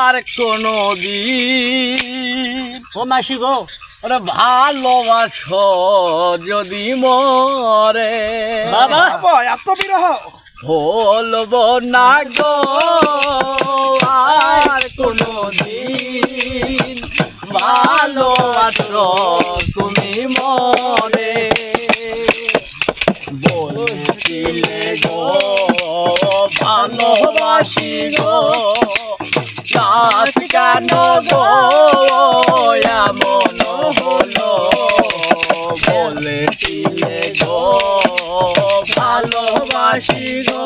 আর কোনো দিন ও মাসি গো, ওরে ভালোবাসো যদি মরে বাবা এত বিরহ বলবো না গো আর কোনো দিন ভালোবাসো তুমি মরে বলছিলে গো ভালোবাসি গো নাচ কেন গো এমন হলো বলছিলে গো ভালোবাসি গো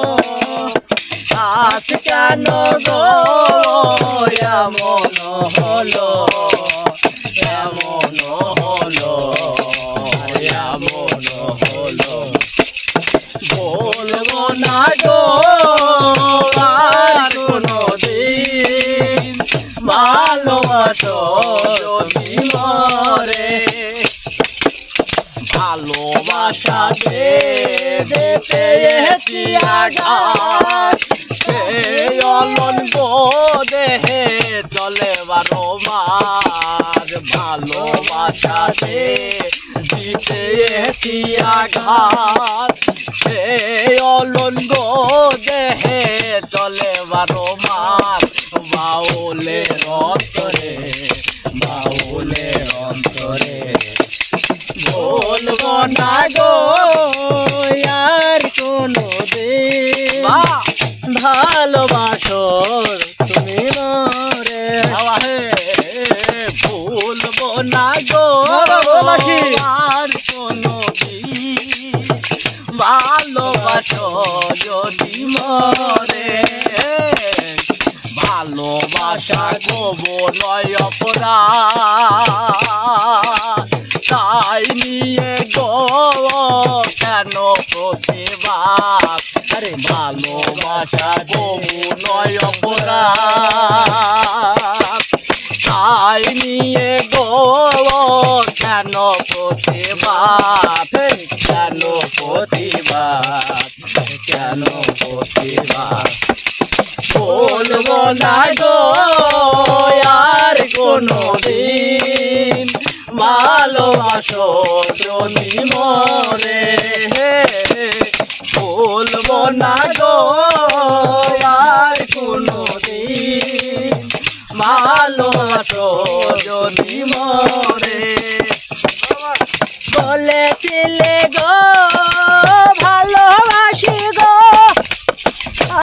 নাচ কেন গো এমন হলো এমন হলো এমন হলো বলবো না গো আর কোনো দিন ভালোবাসো যদি মরে ভালোবাসা দিতে এসেছি আঘাত সেই অলঙ্গ দেহে চলে বারো মাস ভালোবাসা দিতে এসেছি আঘাত সেই অলঙ্গ দেহে চলে বারো মাস বাউলের অন্তরে বাউলের অন্তরে বলবো না গো আর কোনো দিন ভালোবাসো তুমি মরে। ভুলবো না গো মাসি। আর কোনো দিন ভালোবাসো যদি মরে ভালোবাসা গোবো নয় অপরাধ তাই নিয়ে গো কেন প্রতিবাদ আরে ভালোবাসা গোবো নয় অপরাধ তাই নিয়ে গো কেন প্রতিবাদ কেন প্রতিবাদ কেন প্রতিবাদ বলবো না গো আর কোনো দিন ভালোবাসো যদি মরে বলবো না গো আর কোনো দিন ভালোবাসো যদি মরে।